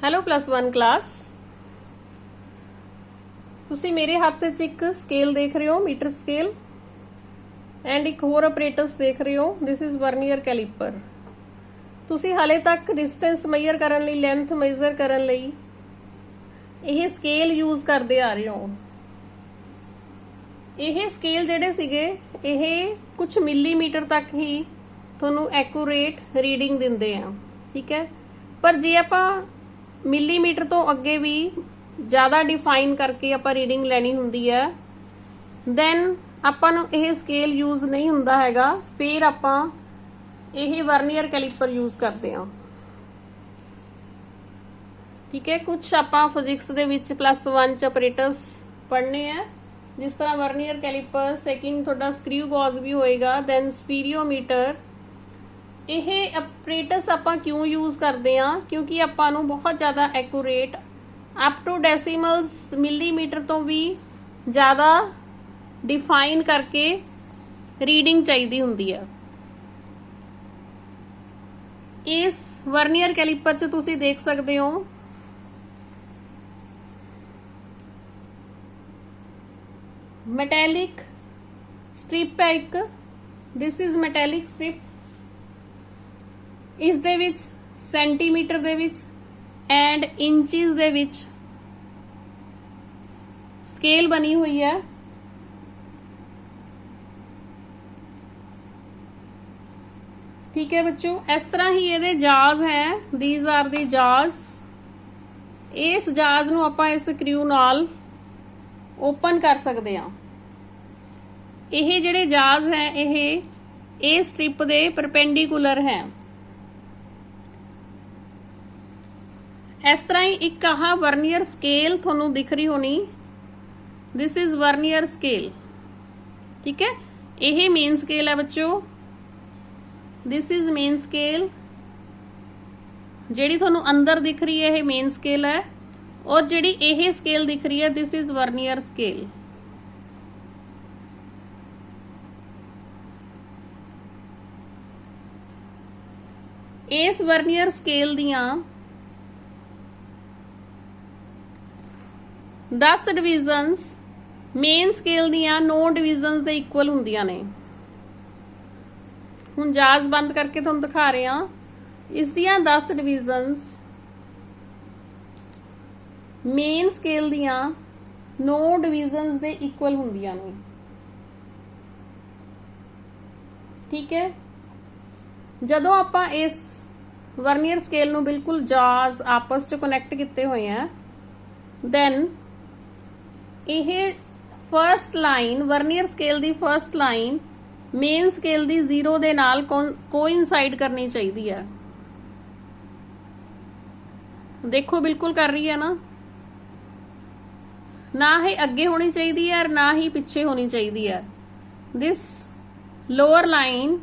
Hello +1 class. ਤੁਸੀਂ ਮੇਰੇ ਹੱਥ 'ਚ ਇੱਕ ਸਕੇਲ ਦੇਖ ਰਹੇ ਹੋ, ਮੀਟਰ ਸਕੇਲ, ਐਂਡ ਇੱਕ ਹੋਰ ਆਪਰੇਟਸ ਦੇਖ ਰਹੇ ਹੋ। This is vernier caliper. ਤੁਸੀਂ ਹਾਲੇ ਤੱਕ ਡਿਸਟੈਂਸ ਮੇਜਰ ਕਰਨ ਲਈ, ਲੈਂਥ ਮੇਜਰ ਕਰਨ ਲਈ ਇਹ ਸਕੇਲ ਯੂਜ਼ ਕਰਦੇ ਆ ਰਹੇ ਹੋ। ਇਹ ਸਕੇਲ ਜਿਹੜੇ ਸੀਗੇ ਇਹ ਕੁਝ ਮਿਲੀਮੀਟਰ ਤੱਕ ਹੀ ਤੁਹਾਨੂੰ ਐਕੂਰੇਟ ਰੀਡਿੰਗ ਦਿੰਦੇ ਆ, ਠੀਕ ਹੈ। ਪਰ ਜੇ ਆਪਾਂ ਮਿਲੀਮੀਟਰ ਤੋਂ ਅੱਗੇ ਵੀ ਜ਼ਿਆਦਾ ਡਿਫਾਈਨ ਕਰਕੇ ਆਪਾਂ ਰੀਡਿੰਗ ਲੈਣੀ ਹੁੰਦੀ ਹੈ, ਦੈਨ ਆਪਾਂ ਨੂੰ ਇਹ ਸਕੇਲ ਯੂਜ਼ ਨਹੀਂ ਹੁੰਦਾ ਹੈਗਾ। ਫਿਰ ਆਪਾਂ ਇਹ ਵਰਨੀਅਰ ਕੈਲੀਪਰ ਯੂਜ਼ ਕਰਦੇ ਹਾਂ, ਠੀਕ ਹੈ। ਕੁਝ ਆਪਾਂ ਫਿਜ਼ਿਕਸ ਦੇ ਵਿੱਚ +1 ਚ ਆਪਰੇਟਰਸ ਪੜ੍ਹਨੇ ਆ, ਜਿਸ ਤਰ੍ਹਾਂ ਵਰਨੀਅਰ ਕੈਲੀਪਰ, ਸੈਕਿੰਡ ਤੁਹਾਡਾ ਸਕਰੂ ਗੌਜ ਵੀ ਹੋਏਗਾ, ਦੈਨ ਸਪੀਰੀਓਮੀਟਰ। ਇਹ ਆਪਰੇਟਸ ਆਪਾਂ ਕਿਉਂ ਯੂਜ਼ ਕਰਦੇ ਆ? ਕਿਉਂਕਿ ਆਪਾਂ ਨੂੰ ਬਹੁਤ ਜ਼ਿਆਦਾ ਐਕੂਰੇਟ ਅਪ ਟੂ ਡੈਸੀਮਲਸ, ਮਿਲੀਮੀਟਰ ਤੋਂ ਵੀ ਜ਼ਿਆਦਾ ਡਿਫਾਈਨ ਕਰਕੇ ਰੀਡਿੰਗ ਚਾਹੀਦੀ ਹੁੰਦੀ ਹੈ। ਇਸ ਵਰਨੀਅਰ ਕੈਲੀਪਰ 'ਚ ਤੁਸੀਂ ਦੇਖ ਸਕਦੇ ਹੋ ਮੈਟੈਲਿਕ ਸਟ੍ਰਿਪ ਹੈ ਇੱਕ। This is metallic strip. ਇਸ ਦੇ ਵਿੱਚ ਸੈਂਟੀਮੀਟਰ ਦੇ ਵਿੱਚ ਐਂਡ ਇੰਚਜ਼ ਦੇ ਵਿੱਚ ਸਕੇਲ ਬਣੀ ਹੋਈ ਹੈ। ਠੀਕ ਹੈ ਬੱਚੋ, ਇਸ ਤਰ੍ਹਾਂ ਹੀ ਇਹਦੇ ਜਾਜ਼ ਹੈ। ਥੀਸ ਆਰ ਦੀ ਜਾਜ਼। ਇਸ ਜਾਜ਼ ਨੂੰ ਆਪਾਂ ਇਸ ਸਕਰੂ ਨਾਲ ਓਪਨ ਕਰ ਸਕਦੇ ਹਾਂ। ਇਹ ਜਿਹੜੇ ਜਾਜ਼ ਹੈ ਇਹ ਸਟ੍ਰਿਪ ਦੇ ਪਰਪੈਂਡੀਕੂਲਰ ਹੈ। ਇਸ ਤਰ੍ਹਾਂ ਹੀ ਇੱਕ ਆਹ ਵਰਨੀਅਰ ਸਕੇਲ ਤੁਹਾਨੂੰ ਦਿਖ ਰਹੀ ਹੋਣੀ। ਦਿਸ ਇਜ਼ ਵਰਨੀਅਰ ਸਕੇਲ, ਠੀਕ ਹੈ। ਇਹ ਮੇਨ ਸਕੇਲ ਹੈ ਬੱਚੋ। This is main scale. ਜਿਹੜੀ ਤੁਹਾਨੂੰ ਅੰਦਰ ਦਿਖ ਰਹੀ ਹੈ ਇਹ ਮੇਨ ਸਕੇਲ ਹੈ, ਔਰ ਜਿਹੜੀ ਇਹ ਸਕੇਲ ਦਿਖ ਰਹੀ ਹੈ ਦਿਸ ਇਜ਼ ਵਰਨੀਅਰ ਸਕੇਲ। ਇਸ ਵਰਨੀਅਰ ਸਕੇਲ ਦੀਆਂ 10 ਡਿਵੀਜ਼ਨਸ ਮੇਨ ਸਕੇਲ ਦੀਆਂ 9 ਡਿਵੀਜ਼ਨਸ ਦੇ ਇਕੁਅਲ ਹੁੰਦੀਆਂ ਨੇ। ਹੁਣ ਜਾਜ਼ ਬੰਦ ਕਰਕੇ ਤੁਹਾਨੂੰ ਦਿਖਾ ਰਹੇ ਹਾਂ। ਇਸ ਦੀਆਂ 10 ਡਿਵੀਜ਼ਨਸ ਮੇਨ ਸਕੇਲ ਦੀਆਂ 9 ਡਿਵੀਜ਼ਨਸ ਦੇ ਇਕੁਅਲ ਹੁੰਦੀਆਂ ਨੇ, ਠੀਕ ਹੈ। ਜਦੋਂ ਆਪਾਂ ਇਸ ਵਰਨੀਅਰ ਸਕੇਲ ਨੂੰ ਬਿਲਕੁਲ ਜਾਜ਼ ਆਪਸ ਚ ਕਨੈਕਟ ਕੀਤੇ ਹੋਏ ਆ, ਦੈਨ ਇਹ ਫਰਸਟ ਲਾਈਨ, ਵਰਨੀਅਰ ਸਕੇਲ ਦੀ ਫਰਸਟ ਲਾਈਨ ਮੇਨ ਸਕੇਲ ਦੀ 0 ਦੇ ਨਾਲ ਕੋਇਨਸਾਈਡ ਕਰਨੀ ਚਾਹੀਦੀ ਹੈ। ਦੇਖੋ ਬਿਲਕੁਲ ਕਰ ਰਹੀ ਹੈ ਨਾ ਇਹ ਅੱਗੇ ਹੋਣੀ ਚਾਹੀਦੀ ਹੈ ਨਾ ਹੀ ਪਿੱਛੇ ਹੋਣੀ ਚਾਹੀਦੀ ਹੈ। This lower line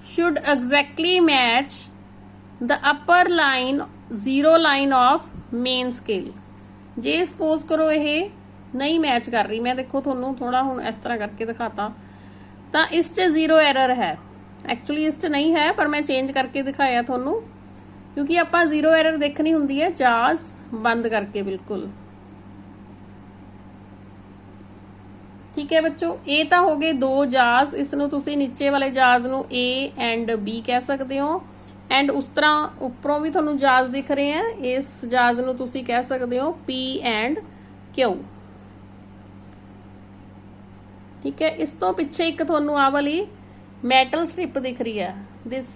should exactly match the upper line 0 line of main scale। ਜੇ ਸਪੋਜ਼ ਕਰੋ ਇਹ ਨਹੀਂ ਮੈਚ ਕਰ ਰਹੀ, ਮੈਂ ਦੇਖੋ ਤੁਹਾਨੂੰ ਥੋੜਾ ਹੁਣ ਇਸ ਤਰ੍ਹਾਂ ਕਰਕੇ ਦਿਖਾਤਾ, ਤਾਂ ਇਸ 'ਚ 0 ਐਰਰ ਹੈ। ਐਕਚੁਅਲੀ ਇਸ 'ਚ ਨਹੀਂ ਹੈ, ਪਰ ਮੈਂ ਚੇਂਜ ਕਰਕੇ ਦਿਖਾਇਆ ਤੁਹਾਨੂੰ ਕਿਉਂਕਿ ਆਪਾਂ 0 ਐਰਰ ਦੇਖਣੀ ਹੁੰਦੀ ਹੈ ਜਾਜ਼ ਬੰਦ ਕਰਕੇ ਬਿਲਕੁਲ, ਠੀਕ ਹੈ ਬੱਚੋ। ਇਹ ਤਾਂ ਹੋ ਗਏ 2 ਜਾਜ਼। ਇਸ ਨੂੰ ਤੁਸੀਂ ਨੀਚੇ ਵਾਲੇ ਜਾਜ਼ ਨੂੰ A ਐਂਡ B ਕਹਿ ਸਕਦੇ ਹੋ, ਐਂਡ ਉਸ ਤਰ੍ਹਾਂ ਉੱਪਰੋਂ ਵੀ ਤੁਹਾਨੂੰ ਜਾਜ਼ ਦਿਖ ਰਹੇ ਆ, ਇਸ ਜਾਜ਼ ਨੂੰ ਤੁਸੀਂ ਕਹਿ ਸਕਦੇ ਹੋ P ਐਂਡ Q, ਠੀਕ ਹੈ। ਇਸ ਤੋਂ ਪਿੱਛੇ ਇੱਕ ਤੁਹਾਨੂੰ ਆਹ ਵਾਲੀ ਮੈਟਲ ਸਟ੍ਰਿਪ ਦਿਖ ਰਹੀ ਹੈ, ਦਿਸ,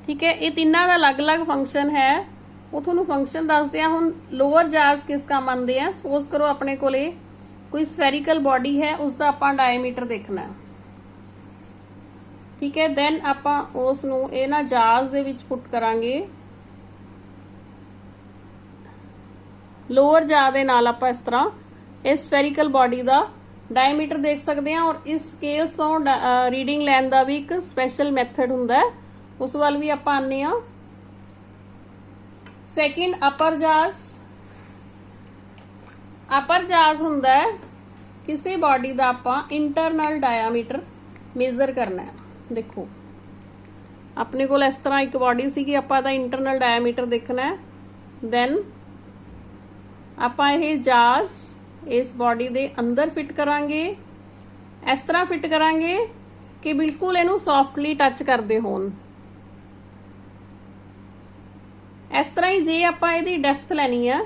ਠੀਕ ਹੈ। ਇਹ ਤਿੰਨਾਂ ਦਾ ਅਲੱਗ-ਅਲੱਗ ਫੰਕਸ਼ਨ ਹੈ, ਉਹ ਤੁਹਾਨੂੰ ਫੰਕਸ਼ਨ ਦੱਸਦੇ ਆ। ਹੁਣ ਲੋਅਰ ਜਾਜ਼ ਕਿਸ ਕੰਮ ਆਉਂਦੇ ਆ? ਸਪੋਜ਼ ਕਰੋ ਆਪਣੇ ਕੋਲੇ ਕੋਈ ਸਫੈਰੀਕਲ ਬੋਡੀ ਹੈ, ਉਸ ਦਾ ਆਪਾਂ ਡਾਇਮੀਟਰ ਦੇਖਣਾ, ਠੀਕ ਹੈ। ਦੈਨ ਆਪਾਂ ਉਸ ਨੂੰ ਇਹਨਾਂ ਜਾਜ਼ ਦੇ ਵਿੱਚ ਪੁੱਟ ਕਰਾਂਗੇ। ਲੋਅਰ ਜਾ ਦੇ ਨਾਲ ਆਪਾਂ ਇਸ ਤਰ੍ਹਾਂ ਇਸ ਸਫੈਰੀਕਲ ਬੋਡੀ ਦਾ ਡਾਇਮੀਟਰ ਦੇਖ ਸਕਦੇ ਹਾਂ, ਔਰ ਇਸ ਸਕੇਲ ਤੋਂ ਰੀਡਿੰਗ ਲੈਣ ਦਾ ਵੀ ਇੱਕ ਸਪੈਸ਼ਲ ਮੈਥਡ ਹੁੰਦਾ ਹੈ, ਉਸ ਵੱਲ ਵੀ ਆਪਾਂ ਆਉਂਦੇ ਹਾਂ। ਸੈਕਿੰਡ ਅਪਰ ਜਾਜ਼। ਅਪਰ ਜਾਜ਼ ਹੁੰਦਾ ਹੈ ਕਿਸੇ ਬੋਡੀ ਦਾ ਆਪਾਂ ਇੰਟਰਨਲ ਡਾਇਆਮੀਟਰ ਮੇਜ਼ਰ ਕਰਨਾ ਹੈ। ਦੇਖੋ अपने कोल इस तरह एक बॉडी सी कि आपां दा इंटरनल डायमीटर देखना है, दैन आपां ये जाज इस बॉडी दे अंदर फिट करांगे, इस तरह फिट करांगे कि बिल्कुल इनू सॉफ्टली टच करते होण। इस तरह ही जे आपां इहदी डेप्थ लैनी है,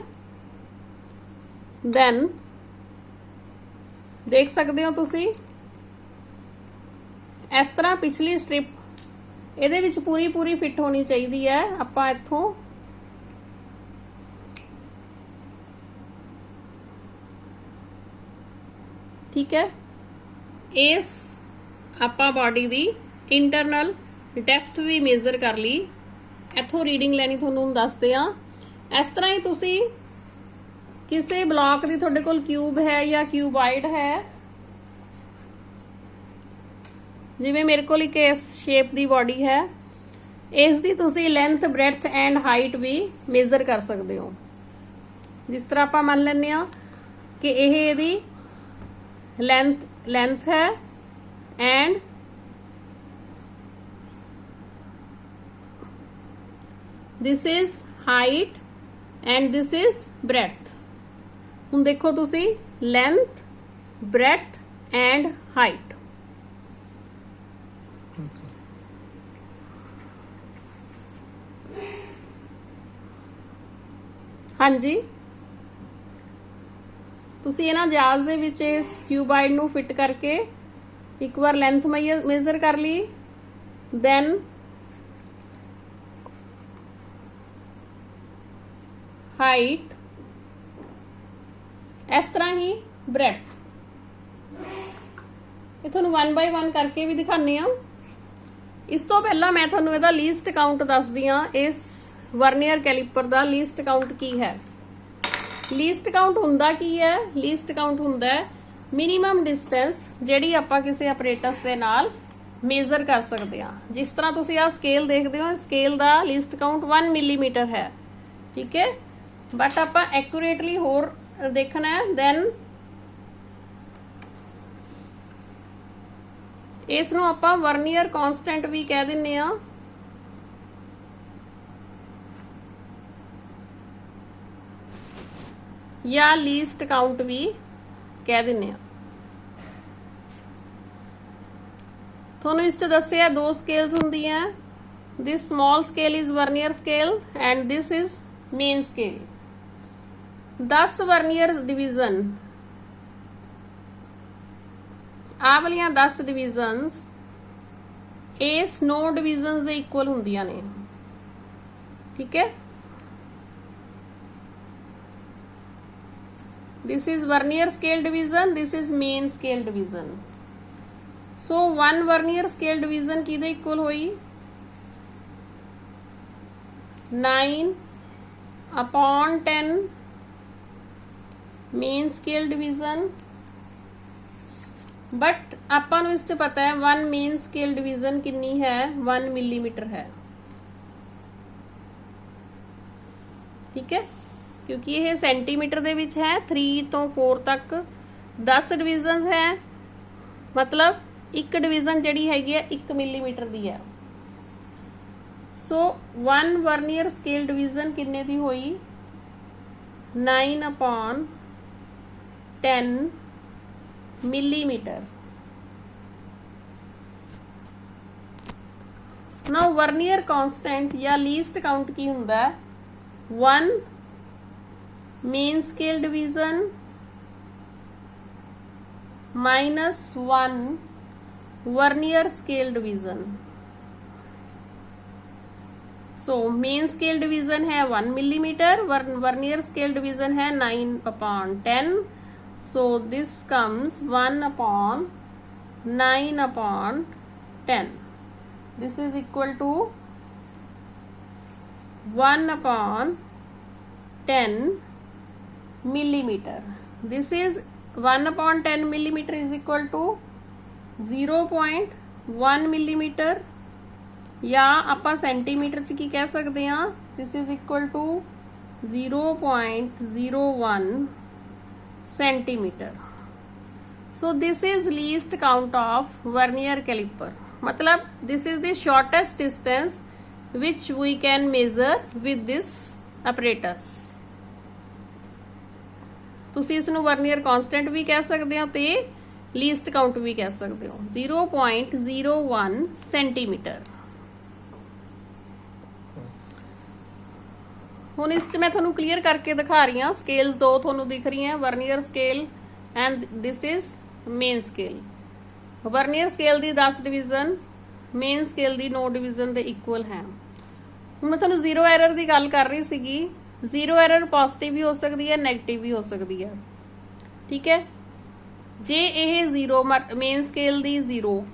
दैन देख सकते हो तुसी इस तरह पिछली स्ट्रिप ਇਹਦੇ ਵਿੱਚ पूरी पूरी फिट होनी चाहिए है। ਆਪਾਂ ਇੱਥੋਂ ठीक है, इस ਆਪਾਂ बॉडी ਦੀ इंटरनल डेप्थ भी मेजर कर ली, ਇੱਥੋਂ रीडिंग ਲੈਣੀ ਤੁਹਾਨੂੰ ਦੱਸਦੇ ਆ। इस तरह ही ਤੁਸੀਂ ਕਿਸੇ ਬਲੌਕ ਦੀ ਤੁਹਾਡੇ ਕੋਲ क्यूब है या क्यूबाइड है, जिवें मेरे को एक इस शेप की बॉडी है, इसकी तुसी लेंथ ब्रैथ एंड हाइट भी मेजर कर सकते हो। जिस तरह आप मान लें कि यह लेंथ है and this is height and this is breadth. हुण देखो तुसी लेंथ ब्रैथ एंड हाइट, हाँ जी, तुसी इन्हां जाज दे विच इस क्यूबाइड नू फिट करके एक बार लेंथ मेजर कर ली, दैन हाइट, इस तरह ही ब्रैथ। ये तुहानू 1 बाय 1 करके भी दिखानी आ। इस तो पहला मैं तुहानू इहदा लीस्ट काउंट दसदी आ। इस वर्नियर कैलीपर का लीस्ट काउंट की है। लीस्ट काउंट हुंदा की है? लीस्ट काउंट हुंदा है मिनीमम डिस्टेंस जिहड़ी आपां किसी अपरेटस दे नाल मेजर कर सकते हैं। जिस तरह तुसीं आ स्केल देखते हो, स्केल का लीस्ट काउंट 1 मिलीमीटर है, ठीक है, बट आपां एक्यूरेटली होर देखना है। दैन इसनूं आपां वर्नियर कॉन्सटेंट भी कह दिंदे आ। या लीस्ट काउंट भी कह दिंदे आ। थोनू इस दस्सिया 2 स्केल्स हुंदियां। This small scale is vernier scale and this is main scale. 10 vernier division, आ वालियां 10 डिवीजनस इस 9 डिवीजनस दे इक्वल हुंदियां ने, ठीक है। This is vernier scale division, this is main scale division. So 1 vernier scale division किदे equal होई? 9/10 main scale division। But आपां नूं इस च पता है 1 मेन स्केल डिवीजन कितनी है? 1 मिलीमीटर है, ठीक है, क्योंकि यह सेंटीमीटर दे विच है। 3 तो 4 तक 10 डिवीजन है, मतलब एक डिवीजन जिहड़ी हैगी है 1 मिलीमीटर दी है। सो 1 वर्नियर स्केल डिवीजन किन्ने दी होई? 9/10 मिलीमीटर। नाउ वर्नियर कांस्टेंट या लीस्ट काउंट की हुंदा है? 1 main scale division -1 vernier scale division. So main scale division है 1 मिलीमीटर, वर्नियर स्केल डिवीजन है 9/10। So this comes 1/9/10। This is equal to 1/10 millimeter. This is 1/10 millimeter is equal to 0.1 millimeter, या आप centimetre च की कह सकते हैं? This is equal to 0.01 centimetre. So this is least count of vernier caliper. मतलब this is the shortest distance which we can measure with this apparatus. ਤੁਸੀਂ ਇਸ ਨੂੰ ਵਰਨੀਅਰ ਕਾਂਸਟੈਂਟ ਵੀ ਕਹਿ ਸਕਦੇ ਹੋ ਤੇ ਲੀਸਟ ਕਾਊਂਟ ਵੀ ਕਹਿ ਸਕਦੇ ਹੋ। 0.01 ਸੈਂਟੀਮੀਟਰ। ਹੁਣ ਇਸ 'ਚ ਮੈਂ ਤੁਹਾਨੂੰ ਕਲੀਅਰ ਕਰਕੇ ਦਿਖਾ ਰਹੀ ਹਾਂ। ਸਕੇਲਸ ਦੋ ਤੁਹਾਨੂੰ ਦਿਖ ਰਹੀਆਂ, vernier scale and this is main scale. Vernier scale the 10 division, main scale the 9 division ਦੇ ਇਕੁਅਲ ਹੈ। ਹੁਣ ਮੈਂ ਤੁਹਾਨੂੰ ਜ਼ੀਰੋ ਐਰਰ ਦੀ ਗੱਲ ਕਰ ਰਹੀ ਸੀਗੀ। ਜ਼ੀਰੋ ਐਰਰ ਪੋਜ਼ਿਟਿਵ ਵੀ ਹੋ ਸਕਦੀ ਹੈ, ਨੈਗੇਟਿਵ ਵੀ ਹੋ ਸਕਦੀ ਹੈ। ਠੀਕ ਹੈ, ਜੇ ਇਹ zero main scale the zero,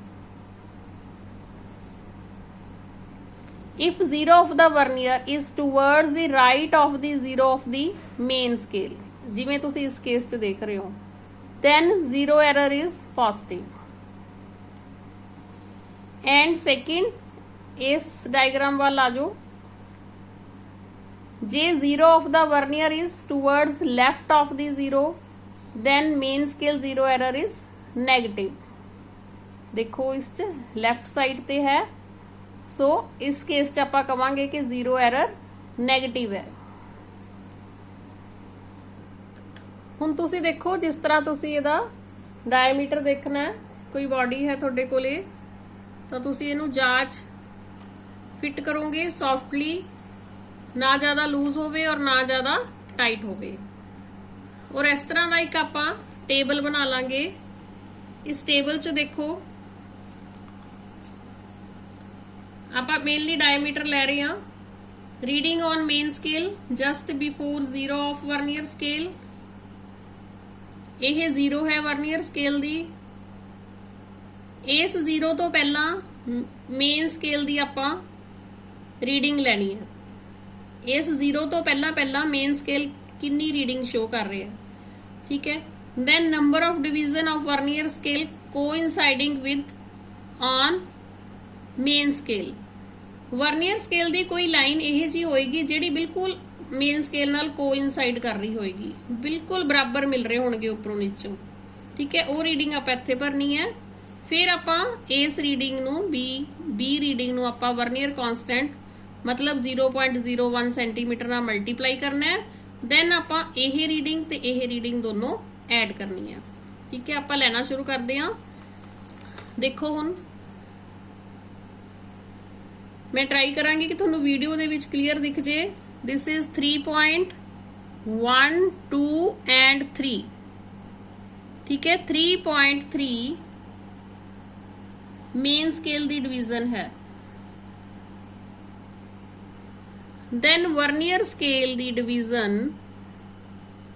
if zero of the vernier is towards the right of the zero of the main scale, ਜਿਵੇਂ ਤੁਸੀਂ ਇਸ ਕੇਸ 'ਚ ਦੇਖ ਰਹੇ ਹੋ, then zero error is positive. And second, ਇਸ ਡਾਇਗਰਾਮ ਵੱਲ ਆ ਜਾਓ। ਜੇ zero of the vernier is towards left of the zero, then main scale zero error is negative. ਦੇਖੋ ਇਸ 'ਚ left side ਤੇ ਹੈ, ਸੋ ਇਸ ਕੇਸ 'ਚ ਆਪਾਂ ਕਵਾਂਗੇ ਕਿ ਜ਼ੀਰੋ ਐਰਰ ਨੈਗੇਟਿਵ ਹੈ। ਹੁਣ ਤੁਸੀਂ ਦੇਖੋ, ਜਿਸ ਤਰ੍ਹਾਂ ਤੁਸੀਂ ਇਹਦਾ ਡਾਇਮੀਟਰ ਦੇਖਣਾ ਹੈ, ਕੋਈ ਬਾਡੀ ਹੈ ਤੁਹਾਡੇ ਕੋਲੇ ਤਾਂ ਤੁਸੀਂ ਇਹਨੂੰ ਜਾਂਚ ਫਿੱਟ ਕਰੋਗੇ ਸੌਫਟਲੀ, ਨਾ ਜ਼ਿਆਦਾ ਲੂਜ਼ ਹੋਵੇ ਔਰ ਨਾ ਜ਼ਿਆਦਾ ਟਾਈਟ ਹੋਵੇ। ਔਰ ਇਸ ਤਰ੍ਹਾਂ ਦਾ ਇੱਕ ਆਪਾਂ ਟੇਬਲ ਬਣਾ ਲਾਂਗੇ। ਇਸ ਟੇਬਲ 'ਚ ਦੇਖੋ ਆਪਾਂ ਮੇਨਲੀ ਡਾਇਮੀਟਰ ਲੈ ਰਹੇ ਹਾਂ। Reading on main scale just before zero of vernier scale, ਇਹ ਜ਼ੀਰੋ ਹੈ ਵਰਨੀਅਰ ਸਕੇਲ ਦੀ। ਇਸ ਜ਼ੀਰੋ ਤੋਂ ਪਹਿਲਾਂ ਮੇਨ ਸਕੇਲ ਦੀ ਆਪਾਂ ਰੀਡਿੰਗ ਲੈਣੀ ਹੈ। ਇਸ ਜ਼ੀਰੋ ਤੋਂ ਪਹਿਲਾਂ ਮੇਨ ਸਕੇਲ ਕਿੰਨੀ ਰੀਡਿੰਗ ਸ਼ੋ ਕਰ ਰਿਹਾ ਹੈ। ਠੀਕ ਹੈ, then number of division of vernier scale coinciding with on main scale। Vernier scale ਦੀ ਕੋਈ ਲਾਈਨ ਇਹ ਜੀ ਹੋਏਗੀ ਜਿਹੜੀ ਬਿਲਕੁਲ ਮੇਨ ਸਕੇਲ ਨਾਲ ਕੋਇਨਸਾਈਡ ਕਰ ਰਹੀ ਹੋਏਗੀ, ਬਿਲਕੁਲ ਬਰਾਬਰ ਮਿਲ ਰਹੇ ਹੋਣਗੇ ਉੱਪਰੋਂ ਨੀਚੋਂ। ਠੀਕ ਹੈ, ਉਹ ਰੀਡਿੰਗ ਆਪਾਂ ਇੱਥੇ ਭਰਨੀ ਹੈ। ਫਿਰ ਆਪਾਂ ਇਸ ਰੀਡਿੰਗ ਨੂੰ ਬੀ ਰੀਡਿੰਗ ਨੂੰ ਆਪਾਂ ਵਰਨੀਅਰ ਕਾਂਸਟੈਂਟ ਮਤਲਬ 0.01 ਸੈਂਟੀਮੀਟਰ ਨਾਲ ਮਲਟੀਪਲਾਈ ਕਰਨਾ ਹੈ। ਦੈਨ ਆਪਾਂ ਇਹ ਰੀਡਿੰਗ ਤੇ ਇਹ ਰੀਡਿੰਗ ਦੋਨੋਂ ਐਡ ਕਰਨੀ ਹੈ। ਠੀਕ ਹੈ, ਆਪਾਂ ਲੈਣਾ ਸ਼ੁਰੂ ਕਰਦੇ ਹਾਂ। ਦੇਖੋ ਹੁਣ ਮੈਂ ਟਰਾਈ ਕਰਾਂਗੀ ਕਿ ਤੁਹਾਨੂੰ ਵੀਡੀਓ ਦੇ ਵਿੱਚ ਕਲੀਅਰ ਦਿਖ ਜੇ। This is 3.1 2 and 3। ਠੀਕ ਹੈ, 3.3 ਮੇਨ ਸਕੇਲ ਦੀ ਡਿਵੀਜ਼ਨ ਹੈ। then vernier scale the division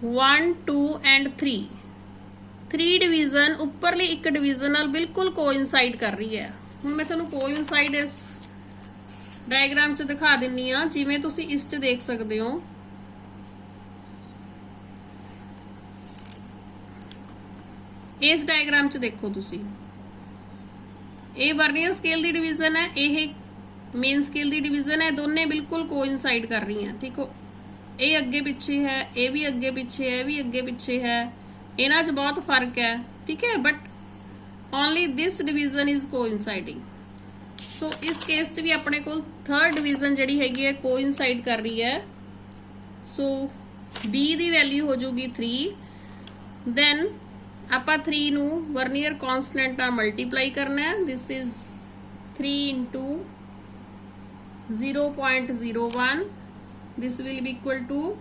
1 2 and 3 division ਉੱਪਰਲੀ ਇੱਕ ਡਿਵੀਜ਼ਨ ਨਾਲ ਬਿਲਕੁਲ ਕੋਇਨਸਾਈਡ ਕਰ ਰਹੀ ਹੈ। ਹੁਣ ਮੈਂ ਤੁਹਾਨੂੰ ਕੋਇਨਸਾਈਡ ਇਸ ਡਾਇਗਰਾਮ 'ਚ ਦਿਖਾ ਦਿੰਨੀ ਆ, ਜਿਵੇਂ ਤੁਸੀਂ ਇਸ 'ਚ ਦੇਖ ਸਕਦੇ ਹੋ। ਇਸ ਡਾਇਗਰਾਮ 'ਚ ਦੇਖੋ ਤੁਸੀਂ, ਇਹ ਵਰਨੀਅਰ ਸਕੇਲ ਦੀ ਡਿਵੀਜ਼ਨ ਹੈ, ਇਹ ਮੇਨ ਸਕੇਲ ਦੀ ਡਿਵੀਜ਼ਨ ਹੈ। ਦੋਨੇ ਬਿਲਕੁਲ ਕੋਇਨਸਾਈਡ ਕਰ ਰਹੀਆਂ। ਠੀਕ ਹੋ, ਇਹ ਅੱਗੇ ਪਿੱਛੇ ਹੈ, ਇਹ ਵੀ ਅੱਗੇ ਪਿੱਛੇ ਹੈ, ਇਹ ਵੀ ਅੱਗੇ ਪਿੱਛੇ ਹੈ, ਇਹਨਾਂ 'ਚ ਬਹੁਤ ਫਰਕ ਹੈ। ਠੀਕ ਹੈ, but only this division is coinciding. So ਇਸ ਕੇਸ 'ਚ ਵੀ ਆਪਣੇ ਕੋਲ ਥਰਡ ਡਿਵੀਜ਼ਨ ਜਿਹੜੀ ਹੈਗੀ ਹੈ ਕੋਇਨਸਾਈਡ ਕਰ ਰਹੀ ਹੈ। ਸੋ B ਦੀ ਵੈਲਿਊ ਹੋ ਜਾਊਗੀ 3। ਦੈਨ ਆਪਾਂ 3 ਨੂੰ ਵਰਨੀਅਰ ਕਾਂਸਟੈਂਟ ਨਾਲ ਮਲਟੀਪਲਾਈ ਕਰਨਾ ਹੈ। This is 3 into 0.01, this will be equal to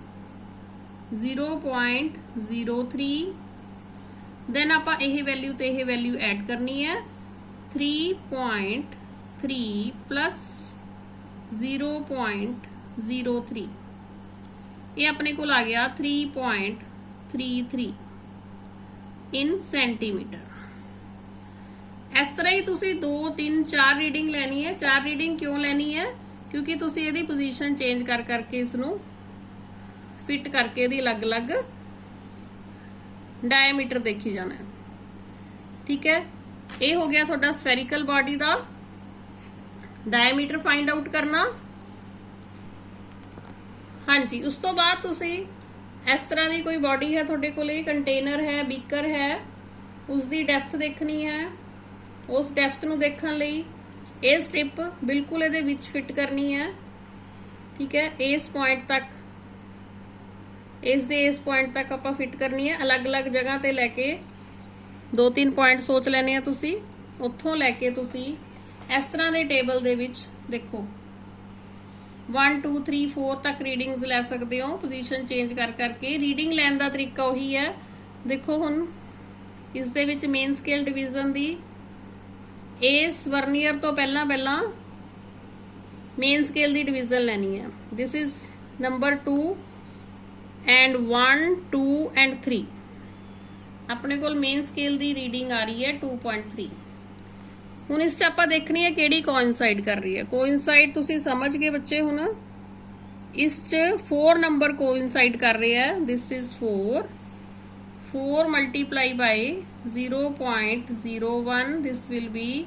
0.03। then ਆਪਾਂ ਇਹ ਵੈਲਿਊ ਤੇ ਇਹ ਵੈਲਿਊ ਐਡ ਕਰਨੀ ਹੈ। 3.3 plus 0.03, ਇਹ ਆਪਣੇ ਕੋਲ ਆ ਗਿਆ 3.33 in ਸੈਂਟੀਮੀਟਰ। ਇਸ ਤਰ੍ਹਾਂ ਹੀ ਤੁਸੀਂ 2 3 4 ਰੀਡਿੰਗ ਲੈਣੀ ਹੈ। 4 ਰੀਡਿੰਗ ਕਿਉਂ ਲੈਣੀ ਹੈ? ਕਿਉਂਕਿ ਤੁਸੀਂ ਇਹਦੀ ਪੋਜੀਸ਼ਨ ਚੇਂਜ ਕਰ ਕਰਕੇ ਇਸ ਨੂੰ ਫਿੱਟ ਕਰਕੇ ਇਹਦੀ ਅਲੱਗ-ਅਲੱਗ ਡਾਇਮੀਟਰ ਦੇਖੀ ਜਾਣਾ ਹੈ। ਠੀਕ ਹੈ, ਇਹ ਹੋ ਗਿਆ ਤੁਹਾਡਾ ਸਫੈਰੀਕਲ ਬਾਡੀ ਦਾ ਡਾਇਮੀਟਰ ਫਾਈਂਡ ਆਊਟ ਕਰਨਾ। ਹਾਂਜੀ, ਉਸ ਤੋਂ ਬਾਅਦ ਤੁਸੀਂ ਇਸ ਤਰ੍ਹਾਂ ਦੀ ਕੋਈ ਬਾਡੀ ਹੈ ਤੁਹਾਡੇ ਕੋਲੇ, ਕੰਟੇਨਰ ਹੈ, ਬੀਕਰ ਹੈ, ਉਸ ਦੀ ਡੈਪਥ ਦੇਖਣੀ ਹੈ। ਉਸ ਡੈਪਥ ਨੂੰ ਦੇਖਣ ਲਈ ਇਹ ਸਟ੍ਰਿਪ ਬਿਲਕੁਲ ਇਹਦੇ ਵਿੱਚ ਫਿੱਟ ਕਰਨੀ ਹੈ, ਠੀਕ ਹੈ। ਇਸ ਪੁਆਇੰਟ ਤੱਕ, ਇਸ ਪੁਆਇੰਟ ਤੱਕ ਆਪਾਂ ਫਿੱਟ ਕਰਨੀ ਹੈ। ਅਲੱਗ-ਅਲੱਗ ਜਗ੍ਹਾ ਤੇ ਲੈ ਕੇ 2-3 ਪੁਆਇੰਟ ਸੋਚ ਲੈਣੇ ਆ ਤੁਸੀਂ, ਉੱਥੋਂ ਲੈ ਕੇ ਤੁਸੀਂ ਇਸ ਤਰ੍ਹਾਂ ਦੇ ਟੇਬਲ ਦੇ ਵਿੱਚ ਦੇਖੋ 1 2 3 4 ਤੱਕ ਰੀਡਿੰਗਸ ਲੈ ਸਕਦੇ ਹੋ, ਪੋਜੀਸ਼ਨ ਚੇਂਜ ਕਰ ਕਰਕੇ। ਰੀਡਿੰਗ ਲੈਣ ਦਾ ਤਰੀਕਾ ਉਹੀ ਹੈ। ਦੇਖੋ ਹੁਣ ਇਸ ਦੇ ਵਿੱਚ ਮੇਨ ਸਕੇਲ ਡਿਵੀਜ਼ਨ ਦੀ ਇਸ ਵਰਨੀਅਰ ਤੋਂ ਪਹਿਲਾਂ ਮੇਨ ਸਕੇਲ ਦੀ ਡਿਵੀਜ਼ਨ ਲੈਣੀ ਹੈ। This is number 2 and 1 2 and 3। ਆਪਣੇ ਕੋਲ ਮੇਨ ਸਕੇਲ ਦੀ ਰੀਡਿੰਗ ਆ ਰਹੀ ਹੈ 2.3। ਹੁਣ ਇਸ 'ਚ ਆਪਾਂ ਦੇਖਣੀ ਹੈ ਕਿਹੜੀ ਕੋਇਨਸਾਈਡ ਕਰ ਰਹੀ ਹੈ। ਕੋਇਨਸਾਈਡ ਤੁਸੀਂ ਸਮਝ ਗਏ ਬੱਚੇ। ਹੁਣ ਇਸ 'ਚ 4 ਨੰਬਰ ਕੋਇਨਸਾਈਡ ਕਰ ਰਹੇ ਹੈ। This is 4 multiply by 0.01, this will be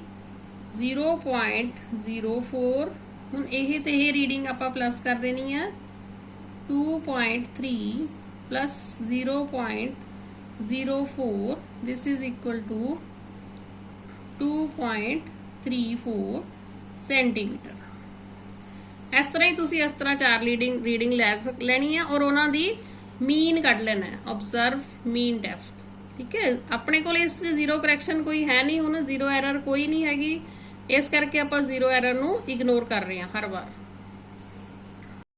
0.04। ਹੁਣ ਇਹ ਤੇ ਇਹ ਰੀਡਿੰਗ ਆਪਾਂ ਪਲੱਸ ਕਰ ਦੇਣੀ ਹੈ 2.3 plus 0.04, this is equal to 2.34 centimetre. इस तरह ही तुसी इस तरह 4 रीडिंग लेनी है और उन्हों दी मीन कट लेना है। ऑब्जर्व मीन डेप्थ, ठीक है। अपने को इस जीरो करैक्शन कोई है नहीं, हुण जीरो एरर कोई नहीं हैगी, इस करके आपां जीरो एरर नूं इग्नोर कर रहे हैं हर बार।